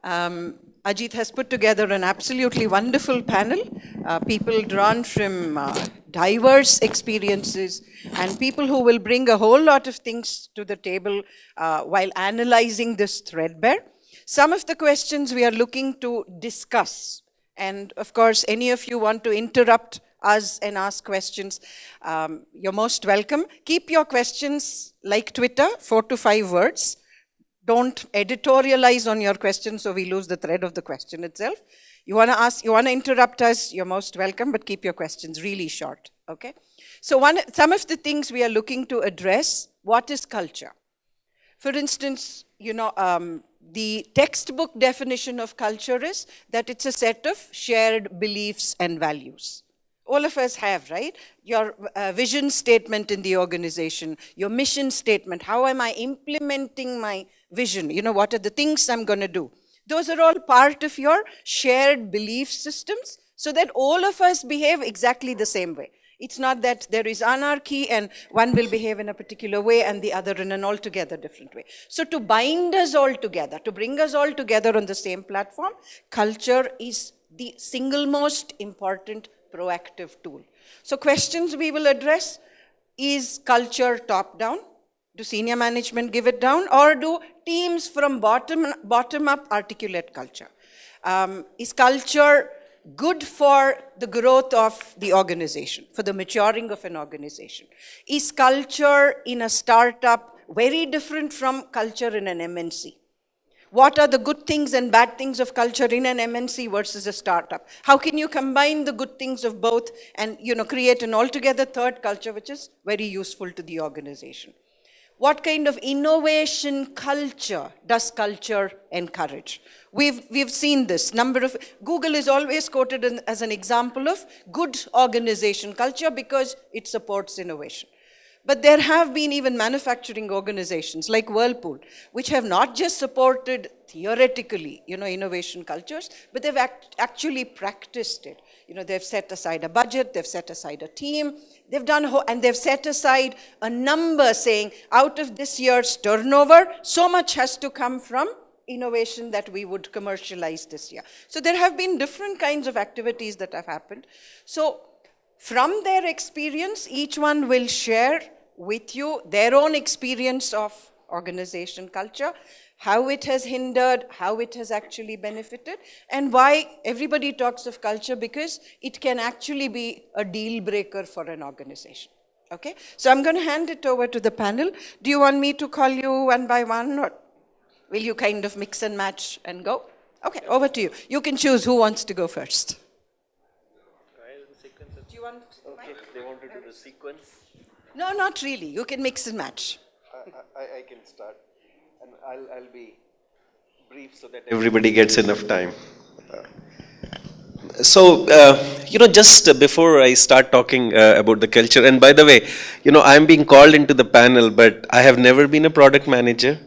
Ajit has put together an absolutely wonderful panel. People drawn from diverse experiences and people who will bring a whole lot of things to the table while analyzing this threadbare. Some of the questions we are looking to discuss, and of course, any of you want to interrupt us and ask questions, you're most welcome. Keep your questions like Twitter, 4 to 5 words. Don't editorialize on your question so we lose the thread of the question itself. You want to ask, you want to interrupt us, you're most welcome, but keep your questions really short, okay? So some of the things we are looking to address, what is culture? For instance, the textbook definition of culture is that it's a set of shared beliefs and values. All of us have, right? Your vision statement in the organization, your mission statement, how am I implementing my vision? What are the things I'm going to do? Those are all part of your shared belief systems so that all of us behave exactly the same way. It's not that there is anarchy and one will behave in a particular way and the other in an altogether different way. So to bind us all together, to bring us all together on the same platform, culture is the single most important proactive tool. So questions we will address: is culture top-down? Do senior management give it down? Or do teams from bottom up articulate culture? Is culture good for the growth of the organization, for the maturing of an organization? Is culture in a startup very different from culture in an MNC? What are the good things and bad things of culture in an MNC versus a startup? How can you combine the good things of both and create an altogether third culture which is very useful to the organization? What kind of innovation culture does culture encourage? We've seen this. Google is always quoted as an example of good organization culture because it supports innovation. But there have been even manufacturing organizations like Whirlpool, which have not just supported theoretically, innovation cultures, but they've actually practiced it. They've set aside a budget, they've set aside a team, and they've set aside a number saying, out of this year's turnover, so much has to come from innovation that we would commercialize this year. So there have been different kinds of activities that have happened. So from their experience, each one will share with you their own experience of organization culture, how it has hindered, how it has actually benefited, and why everybody talks of culture, because it can actually be a deal breaker for an organization. Okay, so I'm going to hand it over to the panel. Do you want me to call you one by one, or will you kind of mix and match and go? Okay, over to you. You can choose who wants to go first. Do you want? Okay, they want to do the sequence. No, not really. You can mix and match. I can start, and I'll be brief so that everybody gets enough time. Just before I start talking about the culture, and by the way, I'm being called into the panel, but I have never been a product manager,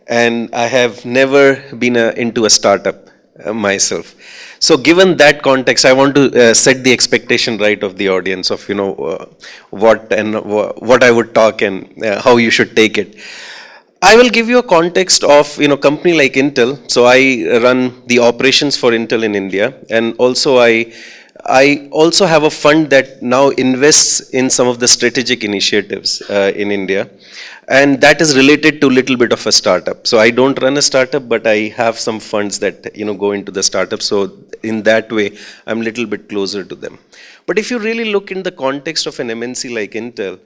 and I have never been into a startup myself. So given that context, I want to set the expectation right of the audience of, what I would talk and how you should take it. I will give you a context of, company like Intel. So I run the operations for Intel in India, and also I also have a fund that now invests in some of the strategic initiatives in India, and that is related to a little bit of a startup. So I don't run a startup, but I have some funds that go into the startup. So in that way, I'm a little bit closer to them. But if you really look in the context of an MNC like Intel,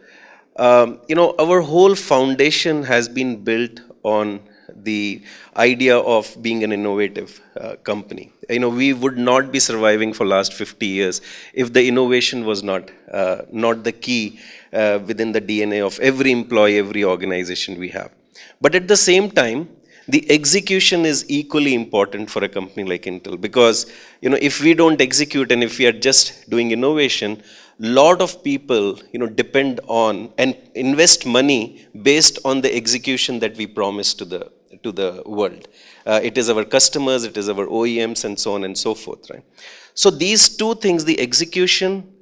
our whole foundation has been built on the idea of being an innovative company. We would not be surviving for last 50 years if the innovation was not the key within the DNA of every employee, every organization we have. But at the same time, the execution is equally important for a company like Intel, because if we don't execute and if we are just doing innovation, lot of people depend on and invest money based on the execution that we promise to the world. It is our customers, it is our OEMs, and so on and so forth, right? So these two things, the execution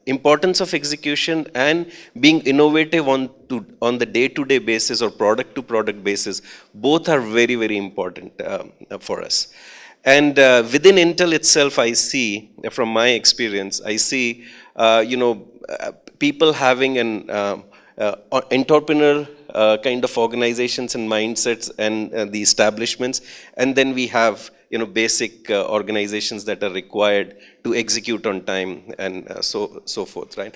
importance of execution and being innovative on the day-to-day basis or product-to-product basis, both are very, very important for us. And within Intel itself, I see, from my experience, I see, people having an entrepreneur kind of organizations and mindsets and the establishments, and then we have basic organizations that are required to execute on time and so forth, right?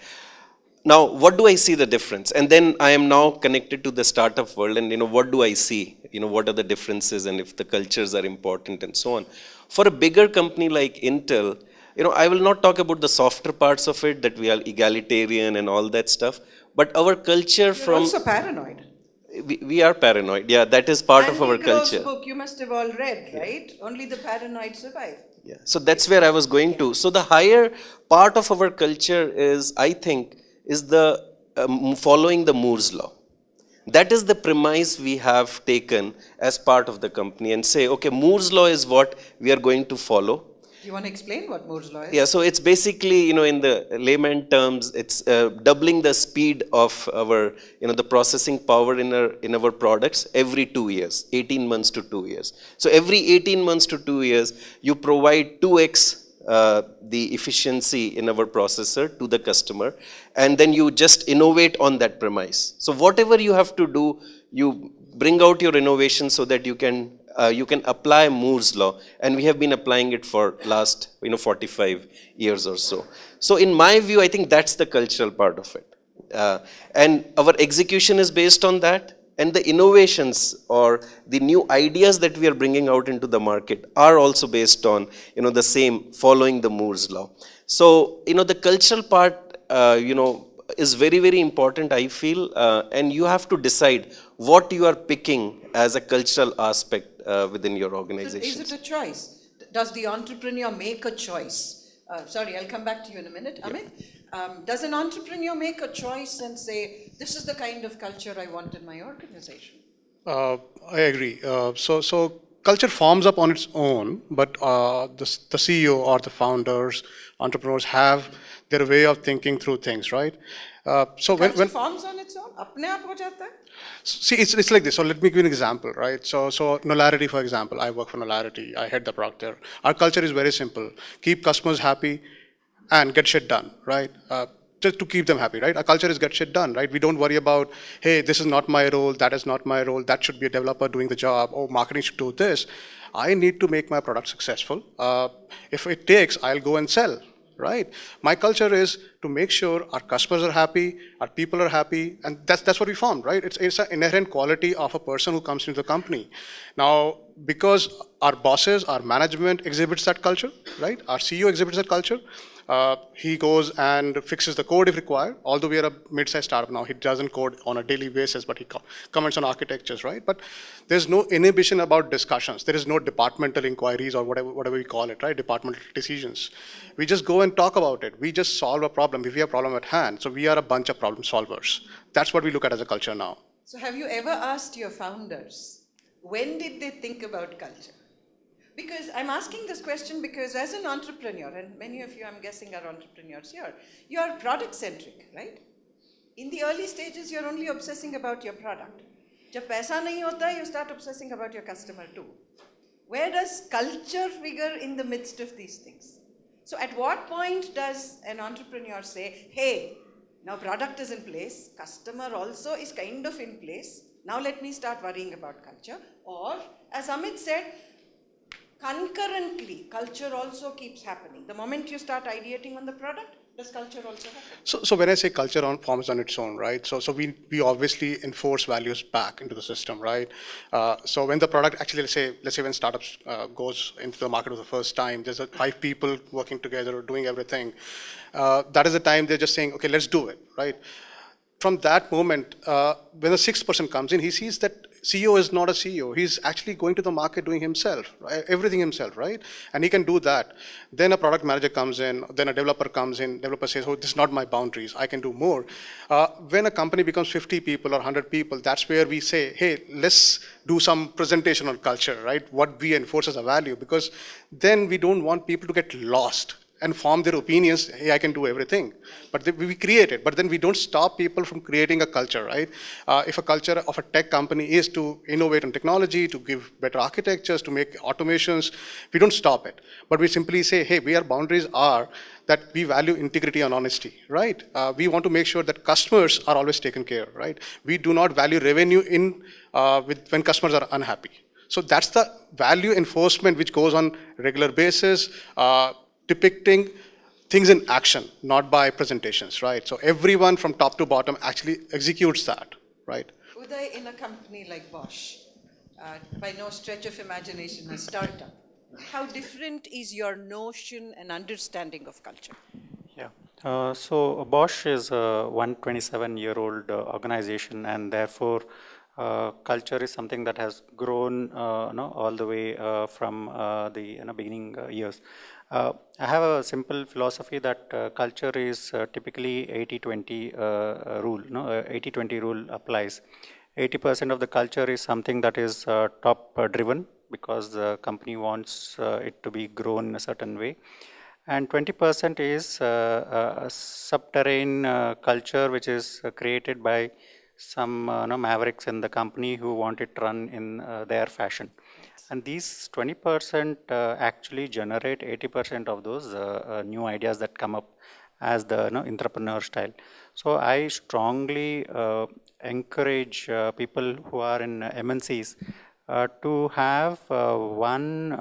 Now, what do I see the difference? And then I am now connected to the startup world, and what do I see? What are the differences, and if the cultures are important and so on. For a bigger company like Intel, I will not talk about the softer parts of it, that we are egalitarian and all that stuff, but our culture You're from... also paranoid. We are paranoid, yeah, that is part of our Andy Grove's culture. book you must have all read, right? Only the paranoid survive. Yeah, so that's where I was going to. So the higher part of our culture is, I think, is the following the Moore's law. That is the premise we have taken as part of the company and say, okay, Moore's law is what we are going to follow. Do you want to explain what Moore's law is? Yeah, so it's basically, in the layman terms, it's doubling the speed of our, the processing power in our products every 2 years, 18 months to 2 years. So every 18 months to 2 years, you provide 2x the efficiency in our processor to the customer, and then you just innovate on that premise. So whatever you have to do, you bring out your innovation so that you can apply Moore's law, and we have been applying it for last 45 years or so. So in my view, I think that's the cultural part of it, and our execution is based on that. And the innovations or the new ideas that we are bringing out into the market are also based on, the same, following the Moore's law. So, the cultural part, is very, very important, I feel, and you have to decide what you are picking as a cultural aspect within your organization. Is it a choice? Does the entrepreneur make a choice? Sorry, I'll come back to you in a minute. Amit, does an entrepreneur make a choice and say, this is the kind of culture I want in my organization? I agree. So culture forms up on its own, but the CEO or the founders, entrepreneurs have their way of thinking through things, right? So Culture forms on its own? Apne aap ho jata hai? See, it's like this. So let me give you an example, right? So Nolarity, for example, I work for Nolarity. I head the product there. Our culture is very simple. Keep customers happy and get shit done, right? Just to keep them happy, right? Our culture is get shit done, right? We don't worry about, hey, this is not my role, that is not my role, that should be a developer doing the job, or marketing should do this. I need to make my product successful. If it takes, I'll go and sell, right? My culture is to make sure our customers are happy, our people are happy, and that's what we found, right? It's an inherent quality of a person who comes into the company. Now, because our bosses, our management exhibits that culture, right? Our CEO exhibits that culture. He goes and fixes the code if required. Although we are a mid-sized startup now, he doesn't code on a daily basis, but he comments on architectures, right? But there's no inhibition about discussions. There is no departmental inquiries or whatever we call it, right? Departmental decisions. We just go and talk about it. We just solve a problem if we have a problem at hand. So we are a bunch of problem solvers. That's what we look at as a culture now. So have you ever asked your founders, when did they think about culture? Because I'm asking this question because as an entrepreneur, and many of you I'm guessing are entrepreneurs here, you're product centric, right? In the early stages, you're only obsessing about your product. Jab paisa nahi hota, you start obsessing about your customer too. Where does culture figure in the midst of these things? So at what point does an entrepreneur say, hey, now product is in place, customer also is kind of in place, now let me start worrying about culture. Or as Amit said, concurrently, culture also keeps happening. The moment you start ideating on the product, does culture also happen? So when I say culture forms on its own, right? So we obviously enforce values back into the system, right? So when the product actually, let's say when startups goes into the market for the first time, there's 5 people working together, doing everything. That is the time they're just saying, okay, let's do it, right? From that moment, when the 6th person comes in, he sees that CEO is not a CEO. He's actually going to the market doing himself, right? Everything himself, right? And he can do that. Then a product manager comes in, then a developer comes in, developer says, oh, this is not my boundaries, I can do more. When a company becomes 50 people or 100 people, that's where we say, hey, let's do some presentation on culture, right? What we enforce as a value, because then we don't want people to get lost. and form their opinions, hey, I can do everything. But we create it, but then we don't stop people from creating a culture, right? If a culture of a tech company is to innovate on technology, to give better architectures, to make automations, we don't stop it. But we simply say, hey, our boundaries are that we value integrity and honesty, right? We want to make sure that customers are always taken care of, right? We do not value revenue when customers are unhappy. So that's the value enforcement which goes on regular basis, depicting things in action, not by presentations, right? So everyone from top to bottom actually executes that, right? Uday, in a company like Bosch, by no stretch of imagination, a startup, how different is your notion and understanding of culture? Yeah. So Bosch is a 127-year-old organization, and therefore culture is something that has grown all the way from the beginning years. I have a simple philosophy that culture is typically 80-20 rule. 80-20 rule applies. 80% of the culture is something that is top driven because the company wants it to be grown in a certain way. And 20% is a subterranean culture which is created by some mavericks in the company who want it run in their fashion. And these 20% actually generate 80% of those new ideas that come up as the entrepreneur style. So I strongly encourage people who are in MNCs to have one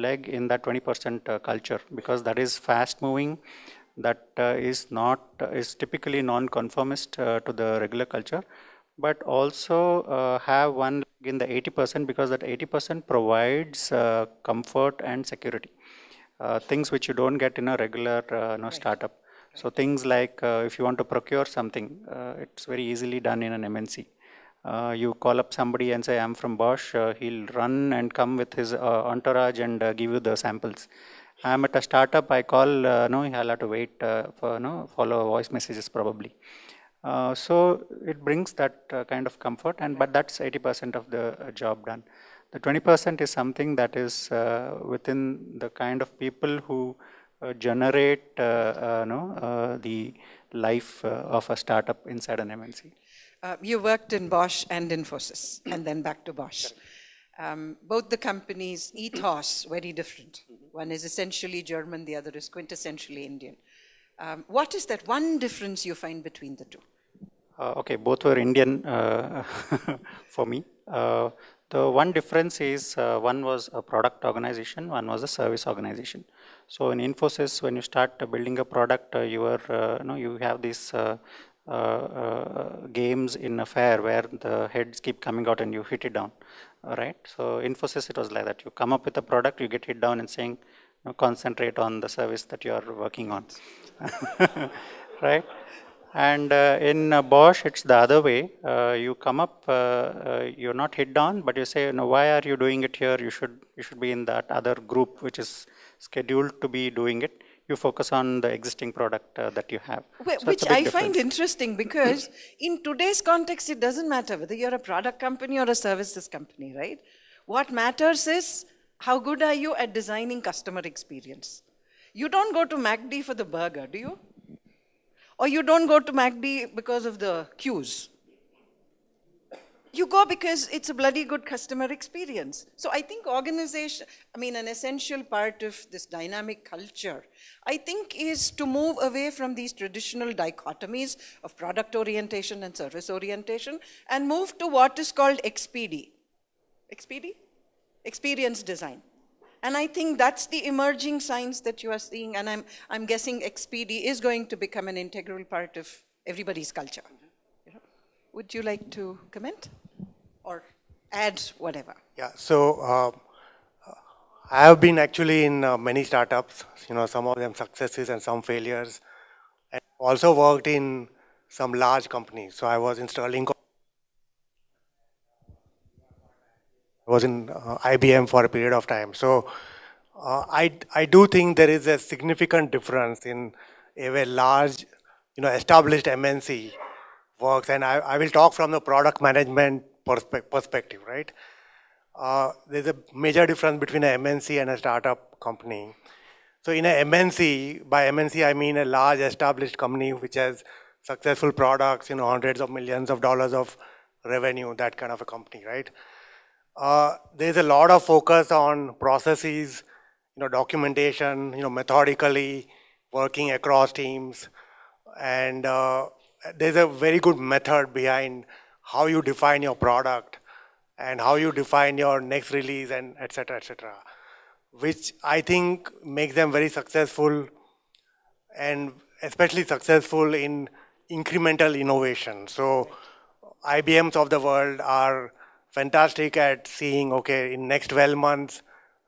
leg in that 20% culture, because that is fast moving, that is typically non-conformist to the regular culture, but also have one leg in the 80%, because that 80% provides comfort and security, things which you don't get in a regular startup. So things like if you want to procure something, it's very easily done in an MNC. You call up somebody and say, I'm from Bosch, he'll run and come with his entourage and give you the samples. I'm at a startup, I call, I'll have to wait for follow voice messages probably. So it brings that kind of comfort, but that's 80% of the job done. The 20% is something that is within the kind of people who generate the life of a startup inside an MNC. You worked in Bosch and Infosys, and then back to Bosch. Both the companies' ethos very different. One is essentially German, the other is quintessentially Indian. What is that one difference you find between the two? Okay, both were Indian for me. The one difference is one was a product organization, one was a service organization. So in Infosys, when you start building a product, you have these games in a fair where the heads keep coming out and you hit it down, right? So Infosys, it was like that. You come up with a product, you get hit down and saying, concentrate on the service that you are working on, right? And in Bosch, it's the other way. You come up, you're not hit down, but you say, why are you doing it here? You should be in that other group which is scheduled to be doing it. You focus on the existing product that you have. Well, so which I find interesting, because in today's context, it doesn't matter whether you're a product company or a services company, right? What matters is how good are you at designing customer experience. You don't go to McD for the burger, do you? Or you don't go to McD because of the queues. You go because it's a bloody good customer experience. So I think an essential part of this dynamic culture, I think, is to move away from these traditional dichotomies of product orientation and service orientation and move to what is called XPD. XPD? Experience design. And I think that's the emerging science that you are seeing, and I'm guessing XPD is going to become an integral part of everybody's culture. Would you like to comment or add whatever? Yeah, so I have been actually in many startups, some of them successes and some failures. And also worked in some large companies. So I was in Sterling. I was in IBM for a period of time. So I do think there is a significant difference in a large, established MNC works. And I will talk from the product management perspective, right? There's a major difference between an MNC and a startup company. So in a MNC, by MNC I mean a large established company which has successful products, hundreds of millions of dollars of revenue, that kind of a company, right? There's a lot of focus on processes, documentation, methodically working across teams, and there's a very good method behind how you define your product and how you define your next release, and et cetera, which I think makes them very successful, and especially successful in incremental innovation. So IBMs of the world are fantastic at seeing, okay, in next 12 months,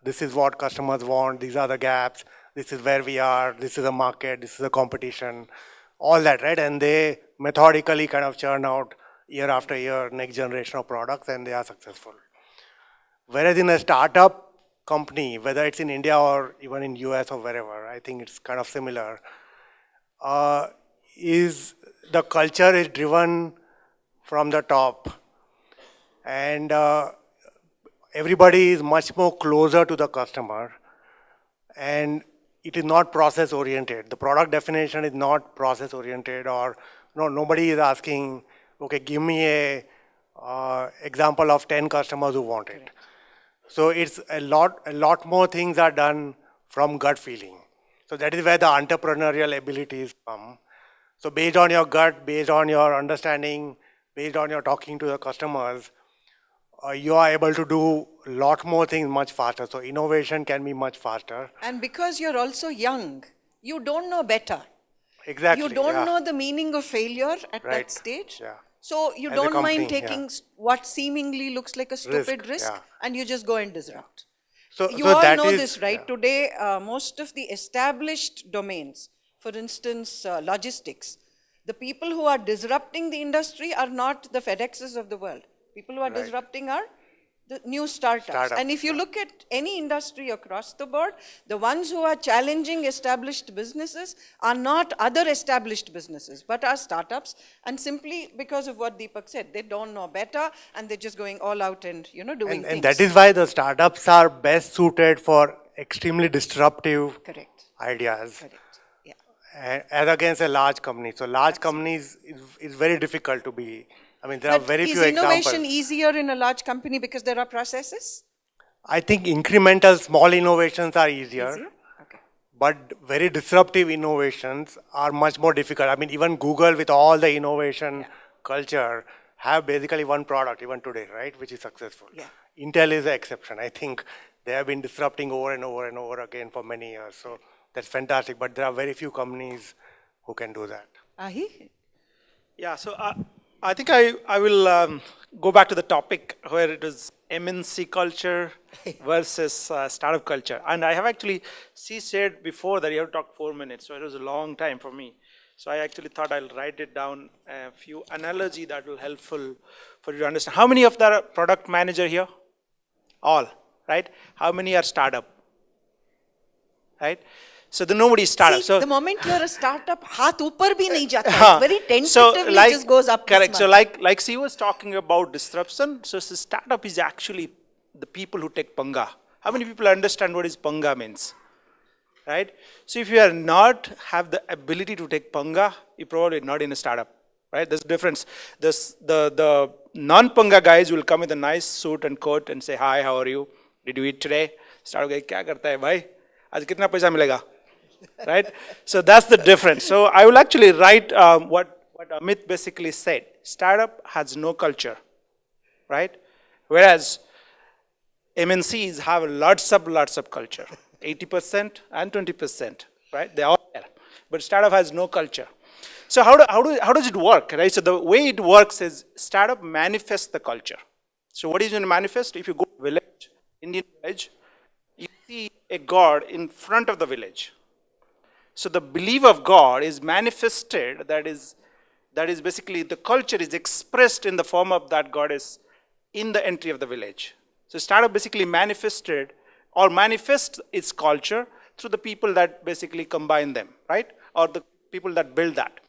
this is what customers want, these are the gaps, this is where we are, this is the market, this is the competition, all that, right? And they methodically kind of churn out year after year next generation of products, and they are successful. Whereas in a startup company, whether it's in India or even in US or wherever, I think it's kind of similar, is the culture is driven from the top, and everybody is much more closer to the customer, and it is not process oriented. The product definition is not process oriented, or nobody is asking, okay, give me a example of 10 customers who want it. So it's a lot more things are done from gut feeling. So that is where the entrepreneurial abilities come. So based on your gut, based on your understanding, based on your talking to the customers, you are able to do a lot more things much faster. So innovation can be much faster. And because you're also young, you don't know better. Exactly. You don't yeah. know the meaning of failure at Right. that stage. Yeah. So you As a don't company, mind taking what seemingly looks like a stupid risk, yeah. and you just go and disrupt. So, You so all that know is- this, right? yeah. Today, most of the established domains, for instance, logistics, the people who are disrupting the industry are not the FedExes of the world. People who are disrupting are the new startups. And if you look at any industry across the board, the ones who are challenging established businesses are not other established businesses, but are startups. And simply because of what Deepak said, they don't know better, and they're just going all out and doing things. And that is why the startups are best suited for extremely disruptive Correct. ideas. Correct. Yeah. As against a large company. So large companies is very difficult to be. I mean, there are very few Is innovation examples. easier in a large company because there are processes? I think incremental small innovations are easier, Okay. but very disruptive innovations are much more difficult. I mean, even Google with all the innovation culture have basically one product even today, right, which is successful. Yeah. Intel is the exception. I think they have been disrupting over and over and over again for many years. So that's fantastic, but there are very few companies who can do that. Ahi? Yeah, so I think I will go back to the topic where it is MNC culture versus startup culture. And I have actually, she said before that you have to talk 4 minutes, so it was a long time for me. So I actually thought I'll write it down, a few analogy that will helpful for you to understand. How many of that are product manager here? All, right? How many are startup? Right? So the nobody is startup. See, So the moment you're a startup, हाथ ऊपर भी नहीं जाता. It's very tentatively just goes up. this Correct. So much. like she was talking about disruption. So the startup is actually the people who take panga. How many people understand what is panga means? Right? So if you are not have the ability to take panga, you're probably not in a startup. Right? There's a difference. The non-panga guys will come with a nice suit and coat and say, hi, how are you? Did you eat today? Startup guy, क्या करता है भाई? आज कितना पैसा मिलेगा? Right? So that's the difference. So I will actually write what Amit basically said. Startup has no culture, right? Whereas MNCs have lots of culture, 80% and 20%, right? They are there. But startup has no culture. So how does it work, right? So the way it works is startup manifests the culture. So what is going to manifest? If you go to village, Indian village, you see a god in front of the village. So the belief of God is manifested, that is basically the culture is expressed in the form of that goddess in the entry of the village. So startup basically manifested or manifests its culture through the people that basically combine them, right? Or the people that build that.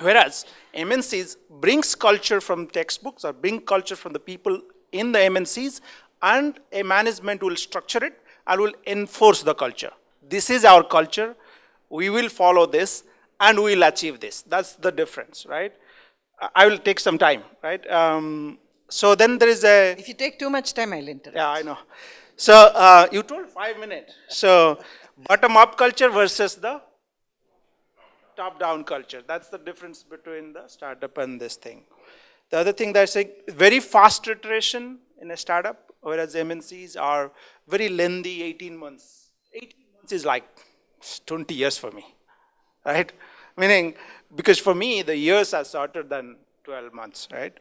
Whereas MNCs brings culture from textbooks or bring culture from the people in the MNCs, and a management will structure it and will enforce the culture. this is our culture, we will follow this, and we will achieve this. That's the difference, right? I will take some time, right? So then there is a... If you take too much time, I'll interrupt. Yeah, I know. So you told 5 minutes. So bottom-up culture versus the top-down culture. That's the difference between the startup and this thing. The other thing that's a very fast iteration in a startup, whereas MNCs are very lengthy, 18 months. 18 months is like 20 years for me, right? Meaning, because for me, the years are shorter than 12 months, right?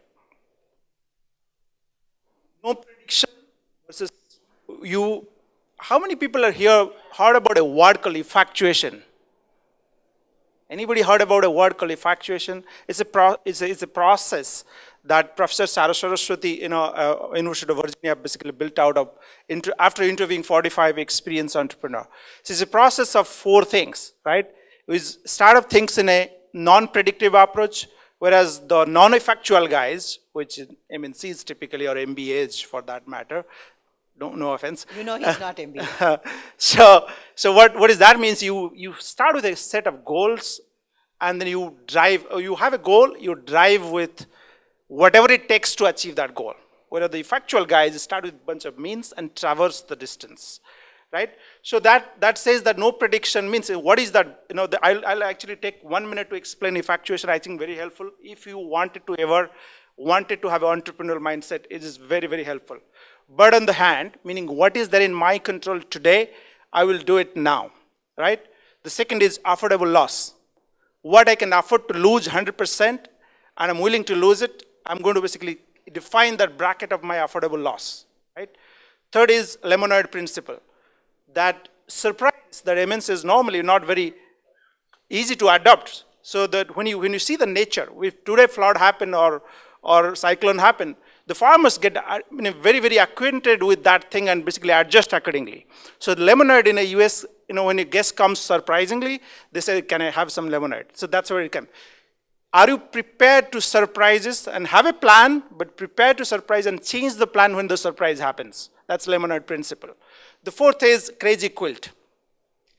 No prediction versus you. How many people are here heard about a word called infatuation? Anybody heard about a word called infatuation? It's a process that Professor Saraswati, University of Virginia, basically built out of after interviewing 45 experienced entrepreneurs. So it's a process of 4 things, right? Startup thinks in a non-predictive approach, whereas the non-effectual guys, which MNCs typically or MBAs for that matter, no offense. You know he's not MBA. So what does that mean? You start with a set of goals, and then you drive. You have a goal, you drive with whatever it takes to achieve that goal. Whereas the effectual guys start with a bunch of means and traverse the distance, right? So that says that no prediction means what is that? I'll actually take 1 minute to explain effectuation. I think very helpful. If you wanted to have an entrepreneurial mindset, it is very, very helpful. Bird on the hand, meaning what is there in my control today, I will do it now, right? The second is affordable loss. What I can afford to lose 100%, and I'm willing to lose it, I'm going to basically define that bracket of my affordable loss, right? Third is lemonade principle. That surprise that MNC is normally not very easy to adopt. So that when you see the nature, if today flood happen or cyclone happen, the farmers get very, very acquainted with that thing and basically adjust accordingly. So the lemonade in the US, when a guest comes surprisingly, they say, can I have some lemonade? So that's where it comes. Are you prepared to surprises and have a plan, but prepared to surprise and change the plan when the surprise happens? That's lemonade principle. The fourth is crazy quilt.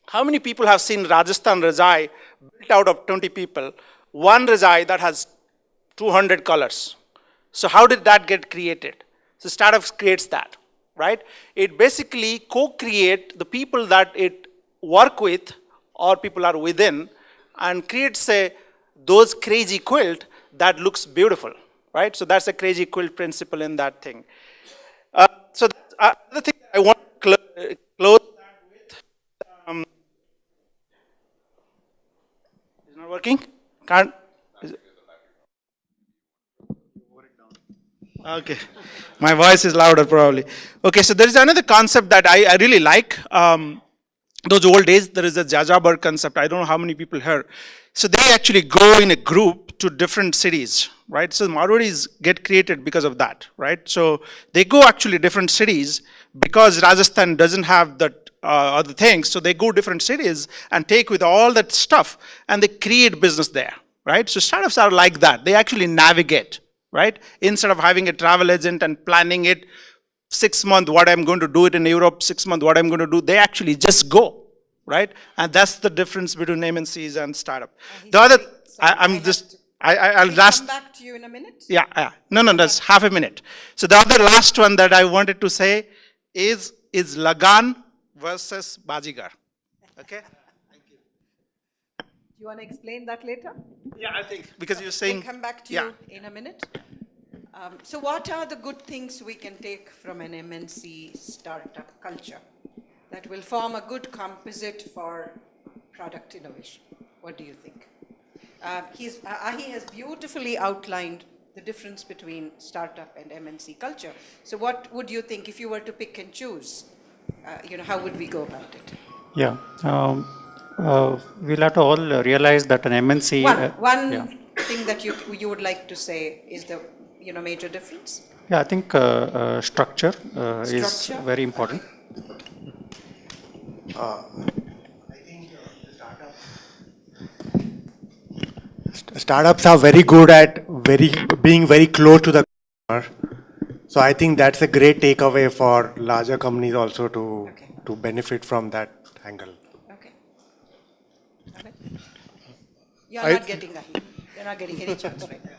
How many people have seen Rajasthan Rajai built out of 20 people? One Rajai that has 200 colors. So how did that get created? So startups creates that, right? It basically co-create the people that it work with or people are within and creates those crazy quilt that looks beautiful, right? So that's a crazy quilt principle in that thing. So the thing I want to close that with, is not working? Can't? Okay, my voice is louder probably. Okay, so there is another concept that I really like. Those old days, there is a Jajabar concept. I don't know how many people heard. So they actually go in a group to different cities, right? So Marwadis get created because of that, right? So they go actually different cities because Rajasthan doesn't have that other things. So they go different cities and take with all that stuff and they create business there, right? So startups are like that. They actually navigate, right? Instead of having a travel agent and planning it 6 months, what I'm going to do it in Europe, 6 months, what I'm going to do, they actually just go, right? And that's the difference between MNCs and startup. The other, I'll last. Come back to you in a minute? Yeah. No, that's half a minute. So the other last one that I wanted to say is Lagan versus Bajigar. Okay? You want to explain that later? Yeah, I think, because you're saying. We'll come back to you in a minute. So what are the good things we can take from an MNC startup culture that will form a good composite for product innovation? What do you think? He has beautifully outlined the difference between startup and MNC culture. So what would you think if you were to pick and choose? How would we go about it? Yeah. We'll have to all realize that an MNC... One thing that you would like to say is the major difference? Yeah, I think structure is very important. I think startups are very good at being very close to the customer. So I think that's a great takeaway for larger companies also to benefit from that angle. You're not getting that. You're not getting any chance right now.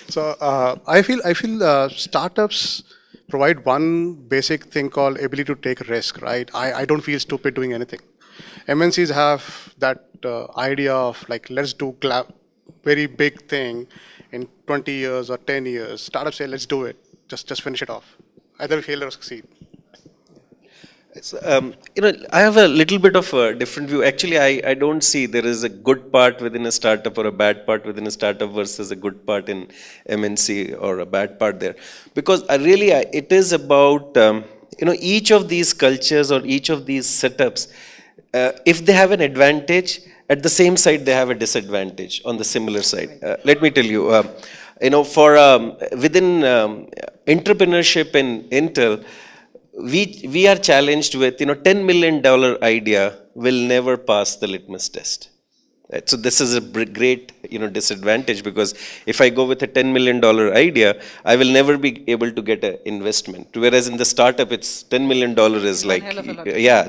So I feel startups provide one basic thing called ability to take risk, right? I don't feel stupid doing anything. MNCs have that idea of like, let's do very big thing in 20 years or 10 years. Startups say, let's do it. Just finish it off. Either fail or succeed. I have a little bit of a different view. Actually, I don't see there is a good part within a startup or a bad part within a startup versus a good part in MNC or a bad part there. Because it is about, each of these cultures or each of these setups, if they have an advantage, at the same side, they have a disadvantage on the similar side. Let me tell you, within entrepreneurship in Intel, we are challenged with, $10 million idea will never pass the litmus test. Right? So this is a great, disadvantage, because if I go with a $10 million idea, I will never be able to get an investment. Whereas in the startup, it's $10 million is like,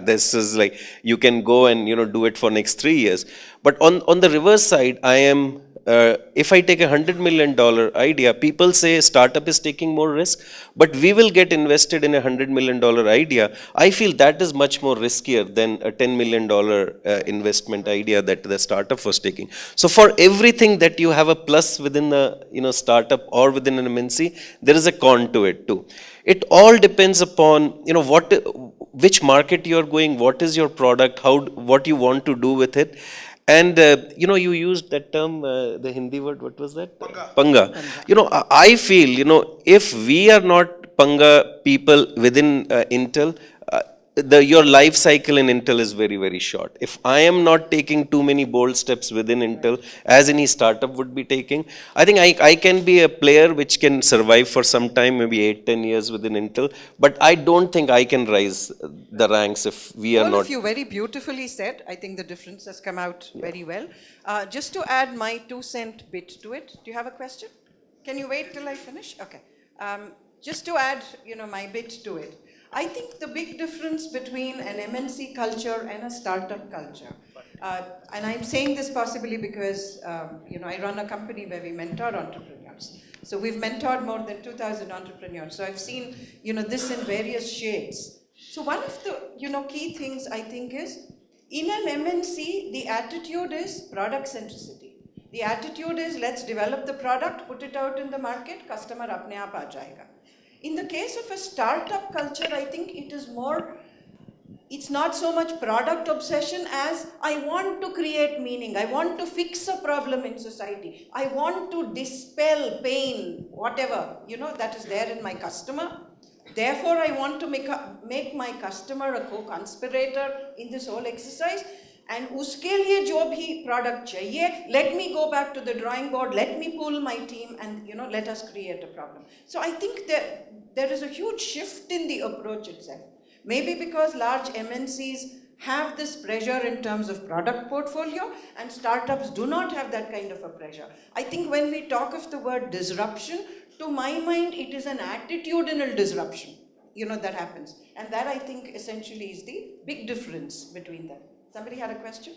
this is like, you can go and, do it for next 3 years. But on the reverse side, if I take $100 million idea, people say startup is taking more risk, but we will get invested in $100 million idea. I feel that is much more riskier than a $10 million investment idea that the startup was taking. So for everything that you have a plus within the startup or within an MNC, there is a con to it too. It all depends upon which market you are going, what is your product, what you want to do with it. And, you used that term, the Hindi word, what was that? Panga. I feel, if we are not Panga people within Intel, your life cycle in Intel is very, very short. If I am not taking too many bold steps within Intel, as any startup would be taking, I think I can be a player which can survive for some time, maybe 8-10 years within Intel, but I don't think I can rise the ranks if we are All not. of you very beautifully said. I think the difference has come out very well. Just to add my 2-cent bit to it, do you have a question? Can you wait till I finish? Okay. Just to add, my bit to it. I think the big difference between an MNC culture and a startup culture, and I'm saying this possibly because, I run a company where we mentor entrepreneurs. So we've mentored more than 2,000 entrepreneurs. So I've seen, this in various shades. So one of the, key things I think is, in an MNC, the attitude is product centricity. The attitude is, let's develop the product, put it out in the market, customer apne aap aa jayega. In the case of a startup culture, I think it's not so much product obsession as I want to create meaning. I want to fix a problem in society. I want to dispel pain, whatever, that is there in my customer. Therefore, I want to make my customer a co-conspirator in this whole exercise. And uske liye jo bhi product chahiye, let me go back to the drawing board, let me pull my team and, let us create a problem. So I think there is a huge shift in the approach itself. Maybe because large MNCs have this pressure in terms of product portfolio and startups do not have that kind of a pressure. I think when we talk of the word disruption, to my mind, it is an attitudinal disruption, that happens. And that I think essentially is the big difference between them. Somebody had a question?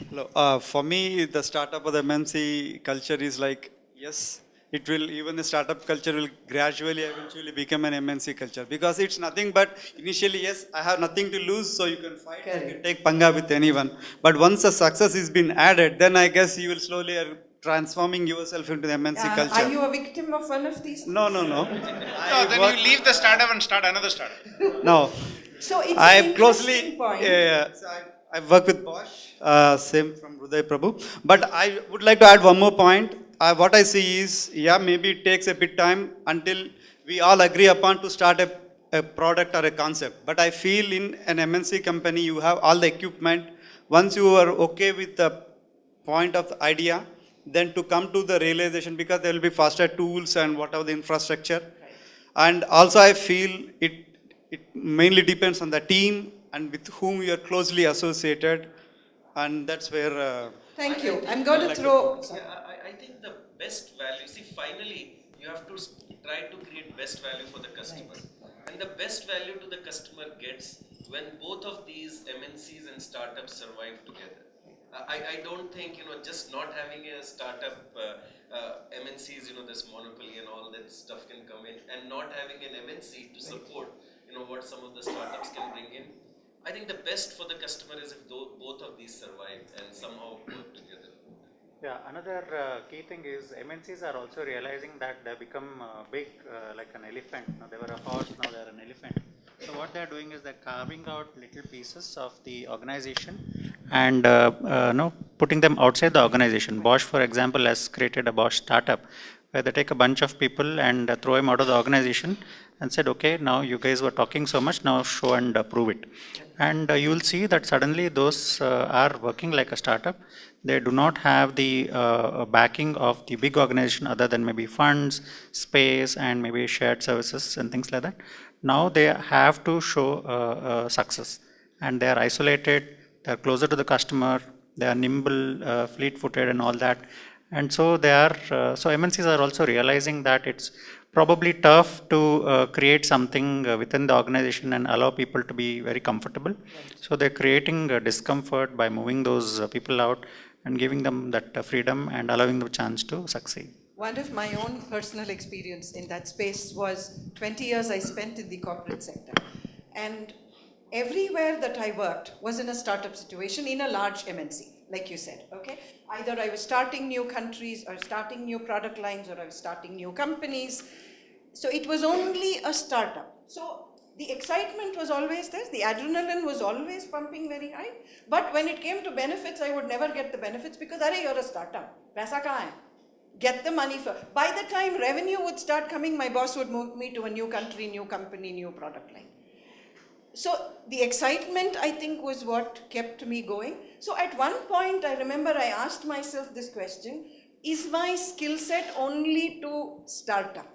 Hello. For me, the startup or the MNC culture is like, yes, it will, even the startup culture will gradually, eventually become an MNC culture. Because it's nothing but, initially, yes, I have nothing to lose, so you can fight, you can take panga with anyone. But once the success has been added, then I guess you will slowly transforming yourself into the MNC culture. Are you a victim of one of these? No. No, then you leave the startup and start another startup. No. So it's I've closely, point. So I've worked with Bosch, same from Hruday Prabhu. But I would like to add one more point. What I see is, maybe it takes a bit time until we all agree upon to start a product or a concept. But I feel in an MNC company, you have all the equipment. Once you are okay with the point of the idea, then to come to the realization, because there will be faster tools and whatever the infrastructure. Right. And also I feel it mainly depends on the team and with whom you are closely associated, and that's where... Thank you. I'm going to throw... I think the best value, finally, you have to try to create best value for the customer. Right. And the best value to the customer gets when both of these MNCs and startups survive together. I don't think, just not having a startup MNCs, this monopoly and all that stuff can come in, and not having an MNC to support, what some of the startups can bring in. I think the best for the customer is if both of these survive and somehow work together. Yeah, another key thing is MNCs are also realizing that they become big like an elephant. Now they were a horse, now they're an elephant. So what they're doing is they're carving out little pieces of the organization and putting them outside the organization. Bosch, for example, has created a Bosch startup where they take a bunch of people and throw them out of the organization and said, okay, now you guys were talking so much, now show and prove it. And you will see that suddenly those are working like a startup. They do not have the backing of the big organization other than maybe funds, space, and maybe shared services and things like that. Now they have to show success, and they are isolated, they are closer to the customer, they are nimble, fleet-footed and all that. And so they are, so MNCs are also realizing that it's probably tough to create something within the organization and allow people to be very comfortable. So they're creating discomfort by moving those people out and giving them that freedom and allowing them a chance to succeed. One of my own personal experience in that space was 20 years I spent in the corporate sector. And everywhere that I worked was in a startup situation in a large MNC, like you said, okay? Either I was starting new countries or starting new product lines or I was starting new companies. So it was only a startup. So the excitement was always there, the adrenaline was always pumping very high. But when it came to benefits, I would never get the benefits because, arey, you're a startup. Paisa kahan hai? Get the money for. By the time revenue would start coming, my boss would move me to a new country, new company, new product line. So the excitement, I think, was what kept me going. So at one point, I remember I asked myself this question, is my skill set only to startup?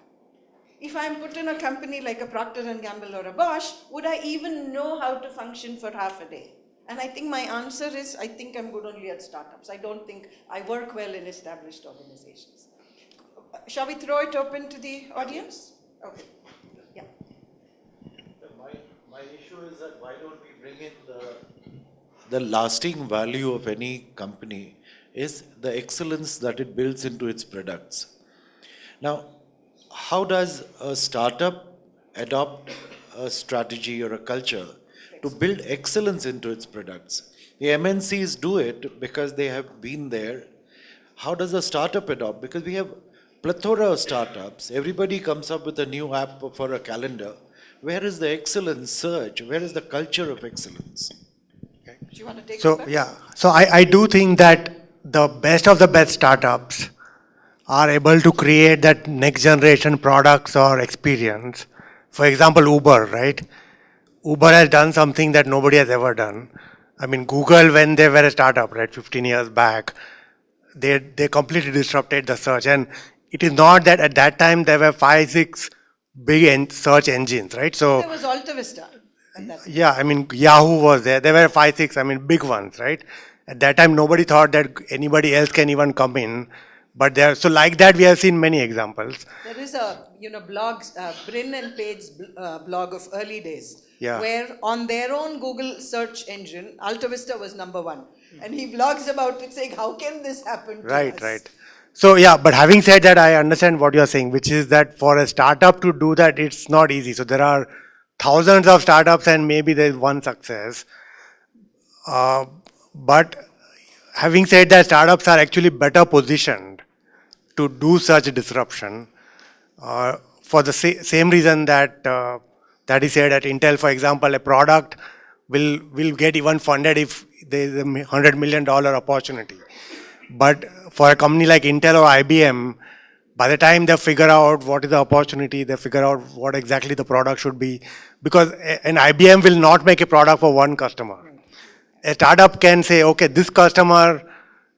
If I'm put in a company like a Procter & Gamble or a Bosch, would I even know how to function for half a day? And I think my answer is, I think I'm good only at startups. I don't think I work well in established organizations. Shall we throw it open to the audience? Okay. Yeah. My issue is that why don't we bring in the lasting value of any company is the excellence that it builds into its products. Now, how does a startup adopt a strategy or a culture to build excellence into its products? The MNCs do it because they have been there. How does a startup adopt? Because we have plethora of startups. Everybody comes up with a new app for a calendar. Where is the excellence surge? Where is the culture of excellence? Do you want to take So, it back? yeah. So I do think that the best of the best startups are able to create that next generation products or experience. For example, Uber, right? Uber has done something that nobody has ever done. I mean, Google, when they were a startup, right, 15 years back, they completely disrupted the search. And it is not that at that time there were 5, 6 big search engines, right? So There was Alta Vista. And that. yeah, I mean, Yahoo was there. There were 5, 6, I mean, big ones, right? At that time, nobody thought that anybody else can even come in. But there, so like that, we have seen many examples. There is a, blogs, Bryn and Page's blog of early days, Yeah. where on their own Google search engine, Alta Vista was #1. And he blogs about it saying, how can this happen to Right, us? right. So yeah, but having said that, I understand what you're saying, which is that for a startup to do that, it's not easy. So there are thousands of startups and maybe there's one success. But having said that, startups are actually better positioned to do such disruption for the same reason that that is said at Intel, for example, a product will get even funded if there is a $100 million opportunity. But for a company like Intel or IBM, by the time they figure out what is the opportunity, they figure out what exactly the product should be, because an IBM will not make a product for one customer. A startup can say, okay, this customer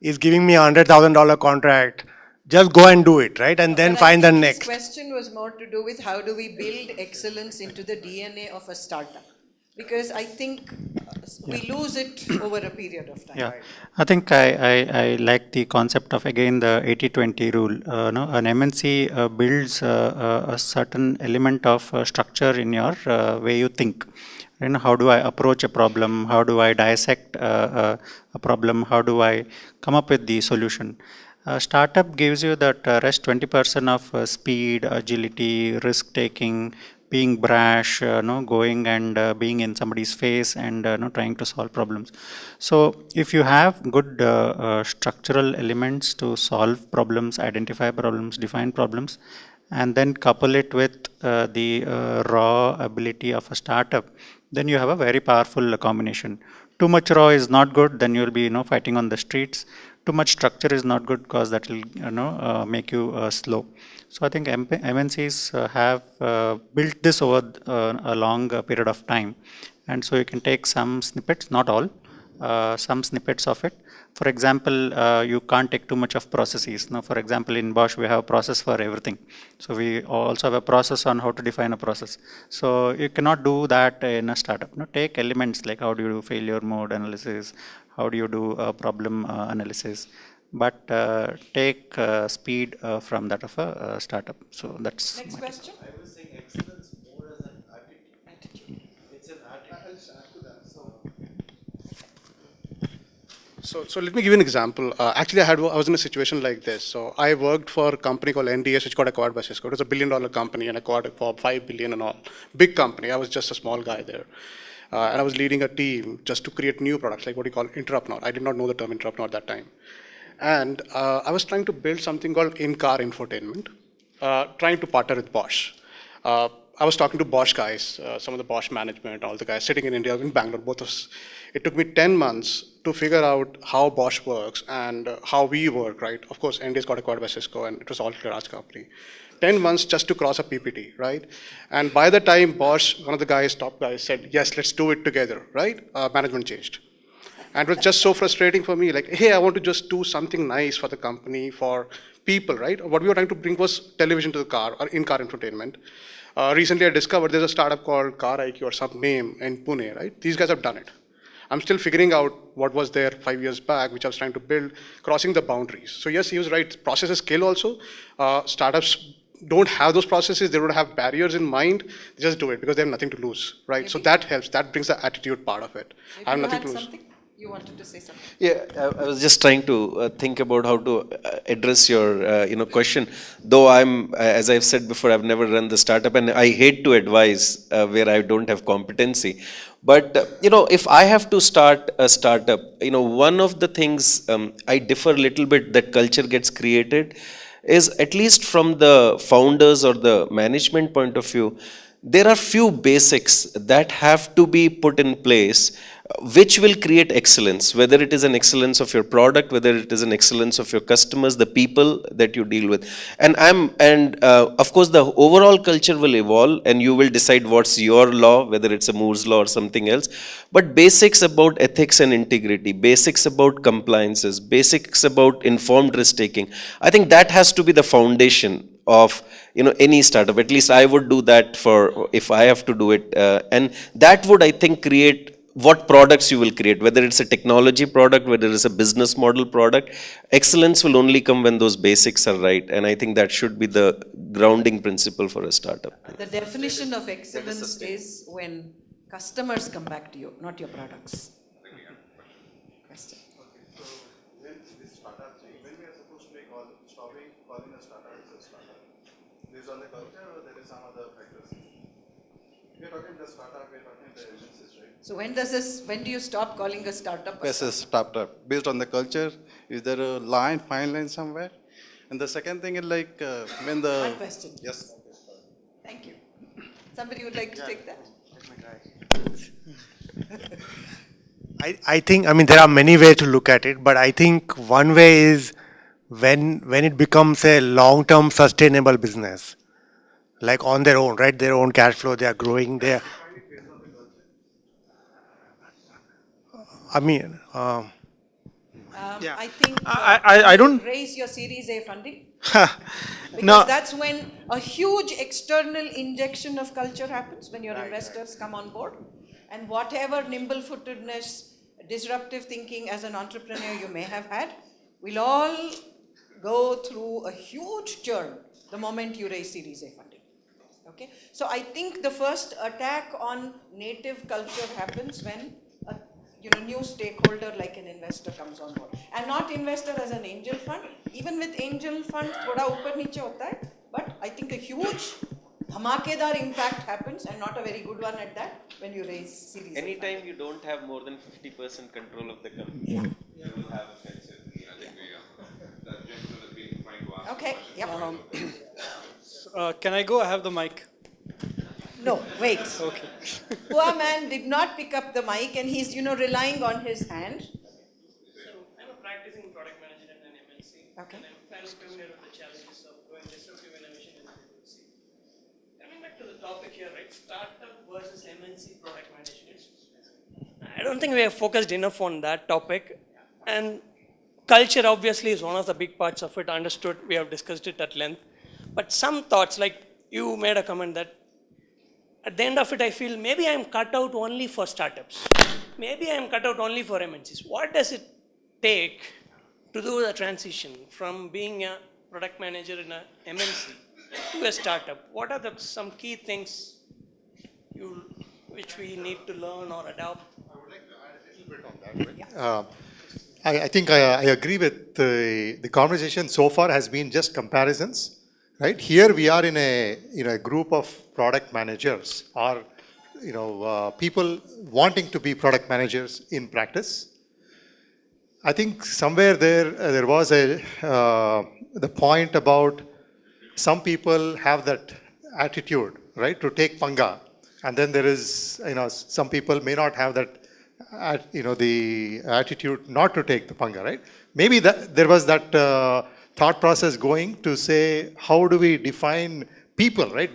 is giving me a $100,000 contract, just go and do it, right? And then But find I the think next. This question was more to do with how do we build excellence into the DNA of a startup? Because I think we lose it over a period of time. Yeah, I think I like the concept of, again, the 80-20 rule. An MNC builds a certain element of structure in your way you think. How do I approach a problem? How do I dissect a problem? How do I come up with the solution? Startup gives you that rest 20% of speed, agility, risk taking, being brash, going and being in somebody's face and trying to solve problems. So if you have good structural elements to solve problems, identify problems, define problems, and then couple it with the raw ability of a startup, then you have a very powerful combination. Too much raw is not good, then you'll be fighting on the streets. Too much structure is not good because that will make you slow. So I think MNCs have built this over a long period of time, and so you can take some snippets, not all, some snippets of it. For example, you can't take too much of processes. Now, for example, in Bosch, we have a process for everything. So we also have a process on how to define a process. So you cannot do that in a startup. Take elements like how do you do failure mode analysis, how do you do problem analysis, but take speed from that of a startup. So that's Next my question. I was saying excellence more as an attitude. It's an attitude. So let me give you an example. Actually, I was in a situation like this. So I worked for a company called NDS, which got acquired by Cisco. It was $1 billion company and acquired it for $5 billion and all. Big company. I was just a small guy there. And I was leading a team just to create new products, like what you call Interrupt-Not. I did not know the term Interrupt-Not at that time. And I was trying to build something called in-car infotainment, trying to partner with Bosch. I was talking to Bosch guys, some of the Bosch management, all the guys sitting in India, in Bangalore, both of us. It took me 10 months to figure out how Bosch works and how we work, right? Of course, NDS got acquired by Cisco and it was all a large company. 10 months just to cross a PPT, right? And by the time Bosch, one of the guys, top guys said, yes, let's do it together, right? Management changed. And it was just so frustrating for me, like, hey, I want to just do something nice for the company, for people, right? What we were trying to bring was television to the car or in-car entertainment. Recently, I discovered there's a startup called Car IQ or some name in Pune, right? These guys have done it. I'm still figuring out what was there 5 years back, which I was trying to build, crossing the boundaries. So yes, he was right. Processes kill also. Startups don't have those processes. They don't have barriers in mind. They just do it because they have nothing to lose, right? Maybe. So that helps. That brings the attitude part of it. Maybe I have you nothing had to lose. something? You wanted to say something? Yeah, I was just trying to think about how to address your question. Though as I've said before, I've never run the startup, and I hate to advise where I don't have competency. But if I have to start a startup, one of the things I differ a little bit that culture gets created is, at least from the founders or the management point of view, there are few basics that have to be put in place which will create excellence, whether it is an excellence of your product, whether it is an excellence of your customers, the people that you deal with. And of course the overall culture will evolve and you will decide what's your law, whether it's a Moore's law or something else. But basics about ethics and integrity, basics about compliances, basics about informed risk taking, I think that has to be the foundation of any startup. At least I would do that for if I have to do it, and that would, I think, create what products you will create, whether it's a technology product, whether it's a business model product. Excellence will only come when those basics are right, and I think that should be the grounding principle for a startup. The definition of excellence is when customers come back to you, not your products. Question. When this startup, when we are supposed to be stopping calling a startup as a startup, based on the culture or there is some other factors? We are talking the startup, we are talking the agencies, right? So when do you stop calling a startup Yes, a startup. Based on the culture, is there a fine line somewhere? And the second thing is like when the... One question. Yes. Thank you. Somebody would like to take that? I think, there are many ways to look at it, but I think one way is when it becomes a long-term sustainable business, like on their own, right? Their own cash flow, they are growing. I think I don't... raise your Series A funding. Because No. that's when a huge external injection of culture happens, when your investors come on board. And whatever nimble-footedness, disruptive thinking as an entrepreneur you may have had, will all go through a huge churn the moment you raise Series A funding. Okay, so I think the first attack on native culture happens when a new stakeholder like an investor comes on board, and not investor as an angel fund. Even with angel fund, thoda upar niche hota hai, but I think a huge dhamakedar impact happens, and not a very good one at that, when you raise series. Anytime you don't have more than 50% control of the company, you will have a culture. Okay, yep. Can I go? I have the mic. No, wait. Okay. Poor man did not pick up the mic, and he's, relying on his hand. I'm a practicing product manager in an MNC. Okay. And I'm fairly familiar with the challenges of doing disruptive innovation in an MNC. Coming back to the topic here, right? Startup versus MNC product management. I don't think we have focused enough on that topic. And culture obviously is one of the big parts of it. Understood. We have discussed it at length. But some thoughts, like you made a comment that at the end of it, I feel maybe I'm cut out only for startups. Maybe I'm cut out only for MNCs. What does it take to do the transition from being a product manager in a MNC to a startup? What are some key things which we need to learn or adopt? I would like to add a little bit on that. Right? I think I agree with the conversation so far has been just comparisons. Right here, we are in a group of product managers, or people wanting to be product managers in practice. I think somewhere there was the point about some people have that attitude, right, to take panga, and then there is some people may not have that the attitude not to take the panga, right? Maybe there was that. Thought process going to say, how do we define people, right?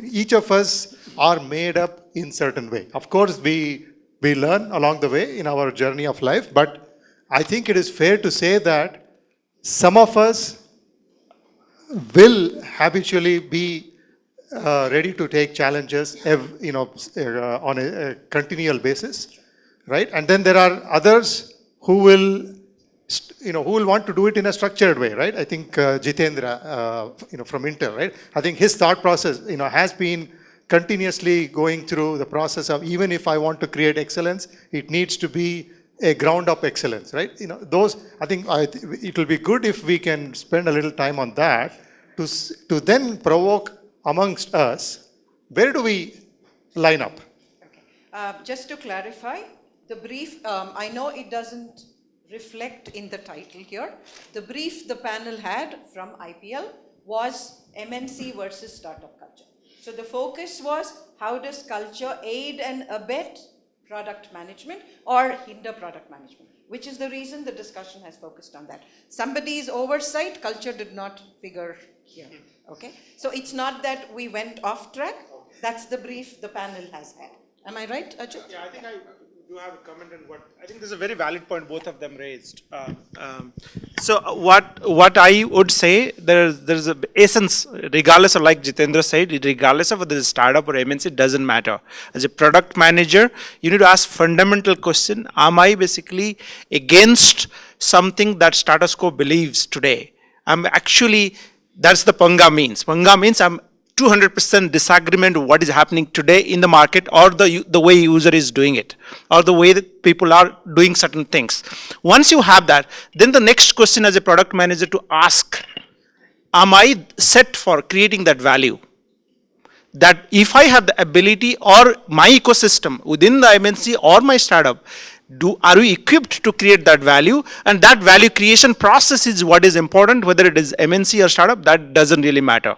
Each of us are made up in certain way. Of course, we learn along the way in our journey of life, but I think it is fair to say that some of us will habitually be ready to take challenges, on a continual basis, right? And then there are others who will want to do it in a structured way, right? I think Jitendra, from Intel, right? I think his thought process, has been continuously going through the process of, even if I want to create excellence, it needs to be a ground-up excellence, right? I think it will be good if we can spend a little time on that to then provoke amongst us, where do we line up? Just to clarify, the brief, I know it doesn't reflect in the title here. The brief the panel had from IPL was MNC versus startup culture. So the focus was, how does culture aid and abet product management or hinder product management, which is the reason the discussion has focused on that. Somebody's oversight, culture did not figure here. Okay, so it's not that we went off track. That's the brief the panel has had. Am I right, Ajit? Yeah, I think I do have a comment on what I think this is a very valid point both of them raised. So what I would say, there's a essence, regardless of, like Jitendra said, regardless of whether it's startup or MNC, it doesn't matter. As a product manager, you need to ask fundamental question: am I basically against something that status quo believes today? That's the panga means. Panga means I'm 200% disagreement with what is happening today in the market, or the way user is doing it, or the way that people are doing certain things. Once you have that, then the next question as a product manager to ask, am I set for creating that value? That if I have the ability, or my ecosystem within the MNC or my startup, are we equipped to create that value? And that value creation process is what is important, whether it is MNC or startup, that doesn't really matter.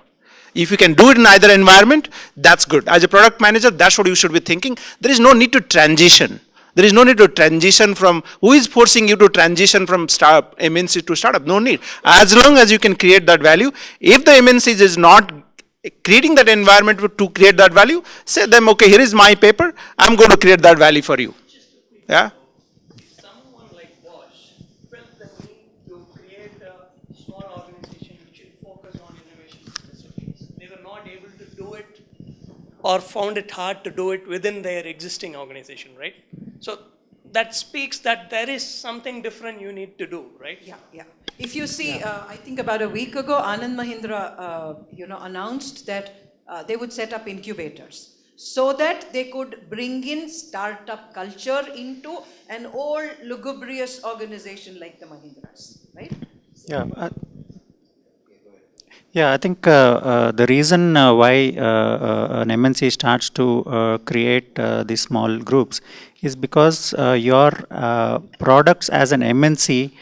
If you can do it in either environment, that's good. As a product manager, that's what you should be thinking. There is no need to transition. There is no need to transition from, who is forcing you to transition from startup, MNC to startup? No need. As long as you can create that value, if the MNC is not creating that environment to create that value, say them, okay, here is my paper, I'm going to create that value for you. Yeah? Someone like Bosch felt the need to create a small organization which should focus on innovation specialties. They were not able to do it, or found it hard to do it within their existing organization, right? So that speaks that there is something different you need to do, right? Yeah, yeah. If you see, I think about a week ago, Anand Mahindra, announced that they would set up incubators so that they could bring in startup culture into an old lugubrious organization like the Mahindras, right? Yeah. Yeah, I think the reason why an MNC starts to create these small groups is because your products as an MNC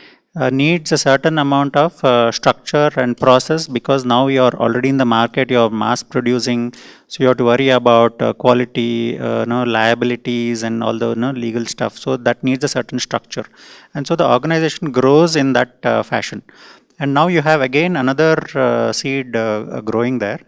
needs a certain amount of structure and process, because now you're already in the market, you're mass producing, so you have to worry about quality, liabilities and all the legal stuff. So that needs a certain structure, and so the organization grows in that fashion. And now you have again another seed growing there,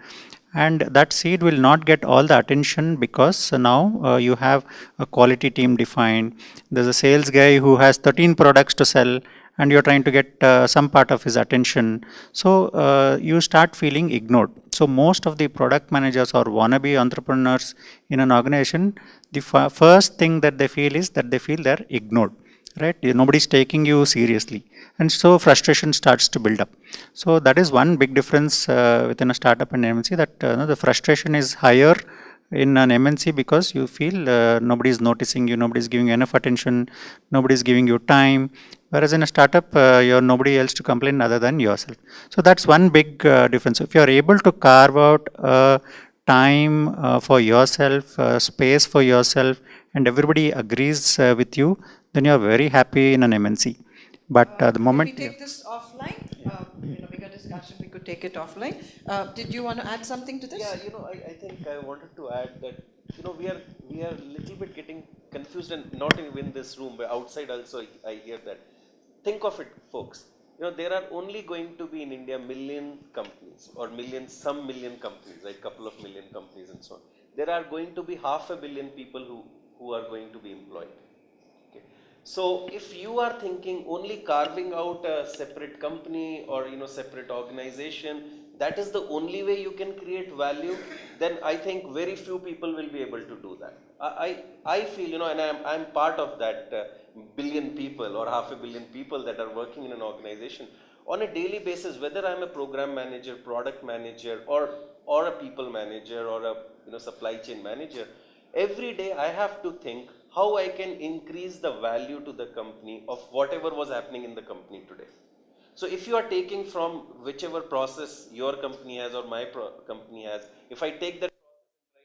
and that seed will not get all the attention because now you have a quality team defined. There's a sales guy who has 13 products to sell, and you're trying to get some part of his attention. So you start feeling ignored. So most of the product managers or wannabe entrepreneurs in an organization, the first thing that they feel is that they feel they're ignored, right? Nobody's taking you seriously, and so frustration starts to build up. So that is one big difference within a startup and MNC, that the frustration is higher in an MNC because you feel nobody is noticing you, nobody is giving you enough attention, nobody is giving you time. Whereas in a startup, you're nobody else to complain other than yourself. So that's one big difference. If you're able to carve out time for yourself, space for yourself, and everybody agrees with you, then you're very happy in an MNC. But the moment Can we take this offline? Bigger discussion, we could take it offline. Did you want to add something to this? Yeah, I think I wanted to add that, we are a little bit getting confused, and not in this room, but outside also I hear that. Think of it, folks. There are only going to be in India million companies, or some million companies, like couple of million companies and so on. There are going to be 500 million people who are going to be employed. So if you are thinking only carving out a separate company or separate organization, that is the only way you can create value, then I think very few people will be able to do that. I feel, and I'm part of that billion people or 500 million people that are working in an organization on a daily basis, whether I'm a program manager, product manager, or a people manager, or a supply chain manager. Every day I have to think how I can increase the value to the company of whatever was happening in the company today. So if you are taking from whichever process your company has or my company has, if I take that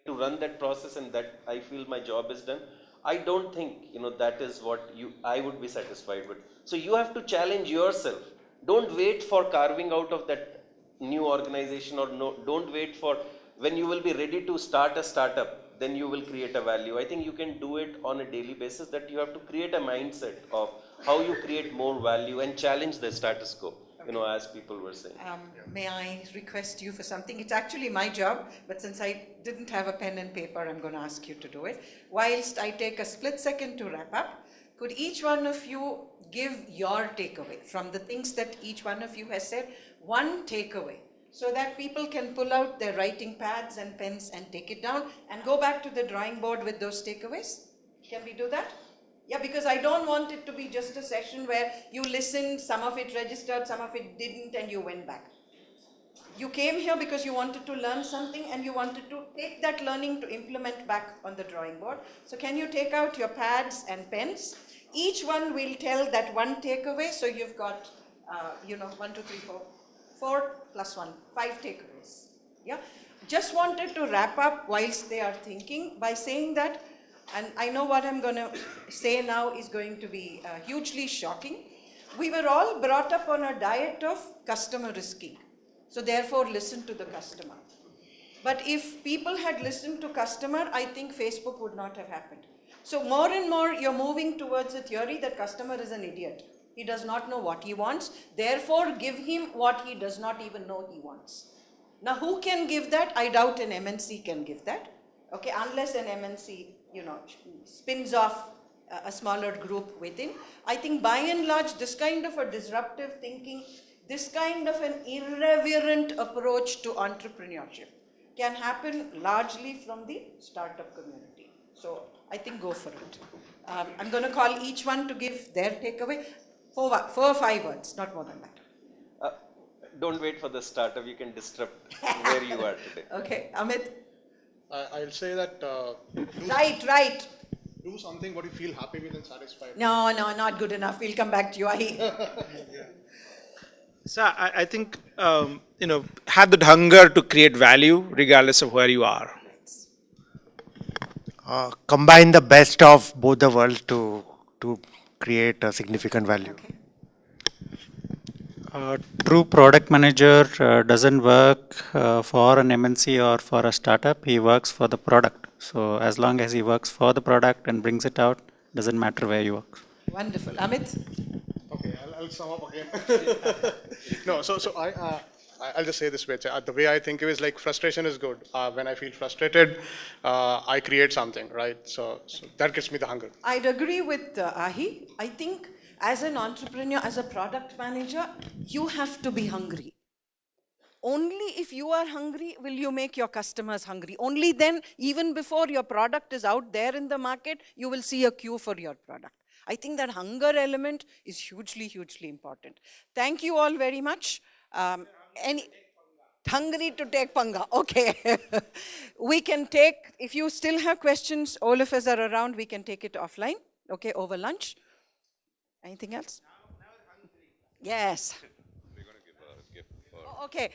to run that process and that I feel my job is done, I don't think that is what I would be satisfied with. So you have to challenge yourself. Don't wait for carving out of that new organization, or don't wait for when you will be ready to start a startup, then you will create a value. I think you can do it on a daily basis, that you have to create a mindset of how you create more value and challenge the status quo, as people were saying. May I request you for something? It's actually my job, but since I didn't have a pen and paper, I'm going to ask you to do it. Whilst I take a split second to wrap up, could each one of you give your takeaway from the things that each one of you has said? One takeaway, so that people can pull out their writing pads and pens and take it down and go back to the drawing board with those takeaways. Can we do that? Yeah, because I don't want it to be just a session where you listened, some of it registered, some of it didn't, and you went back. You came here because you wanted to learn something, and you wanted to take that learning to implement back on the drawing board. So can you take out your pads and pens? Each one will tell that one takeaway. So you've got, 1, 2, 3, 4. 4 plus 1, 5 takeaways. Yeah. Just wanted to wrap up whilst they are thinking by saying that, and I know what I'm going to say now is going to be hugely shocking. We were all brought up on a diet of customer risking. So therefore, listen to the customer. But if people had listened to customer, I think Facebook would not have happened. So more and more, you're moving towards a theory that customer is an idiot. He does not know what he wants. Therefore, give him what he does not even know he wants. Now, who can give that? I doubt an MNC can give that. Okay, unless an MNC, spins off a smaller group within. I think by and large, this kind of a disruptive thinking, this kind of an irreverent approach to entrepreneurship can happen largely from the startup community. So I think go for it. I'm going to call each one to give their takeaway. 4 or 5 words, not more than that. don't wait for the startup. You can disrupt where you are today. Okay, Amit? I'll say that Right. do something what you feel happy with and satisfied. No, not good enough. We'll come back to you. So I think, have that hunger to create value regardless of where you are. Combine the best of both the worlds to create a significant value. Okay. True product manager doesn't work for an MNC or for a startup. He works for the product. So as long as he works for the product and brings it out, doesn't matter where you work. Wonderful. Amit? Okay, I'll sum up again. No, so I'll just say this way. The way I think of it is like frustration is good. When I feel frustrated, I create something, right? So that gives me the hunger. I'd agree with Ahi. I think as an entrepreneur, as a product manager, you have to be hungry. Only if you are hungry will you make your customers hungry. Only then, even before your product is out there in the market, you will see a queue for your product. I think that hunger element is hugely, hugely important. Thank you all very much. Hungry to take panga. Okay. We can take, if you still have questions, all of us are around, we can take it offline, okay, over lunch. Anything else? Yes. Okay.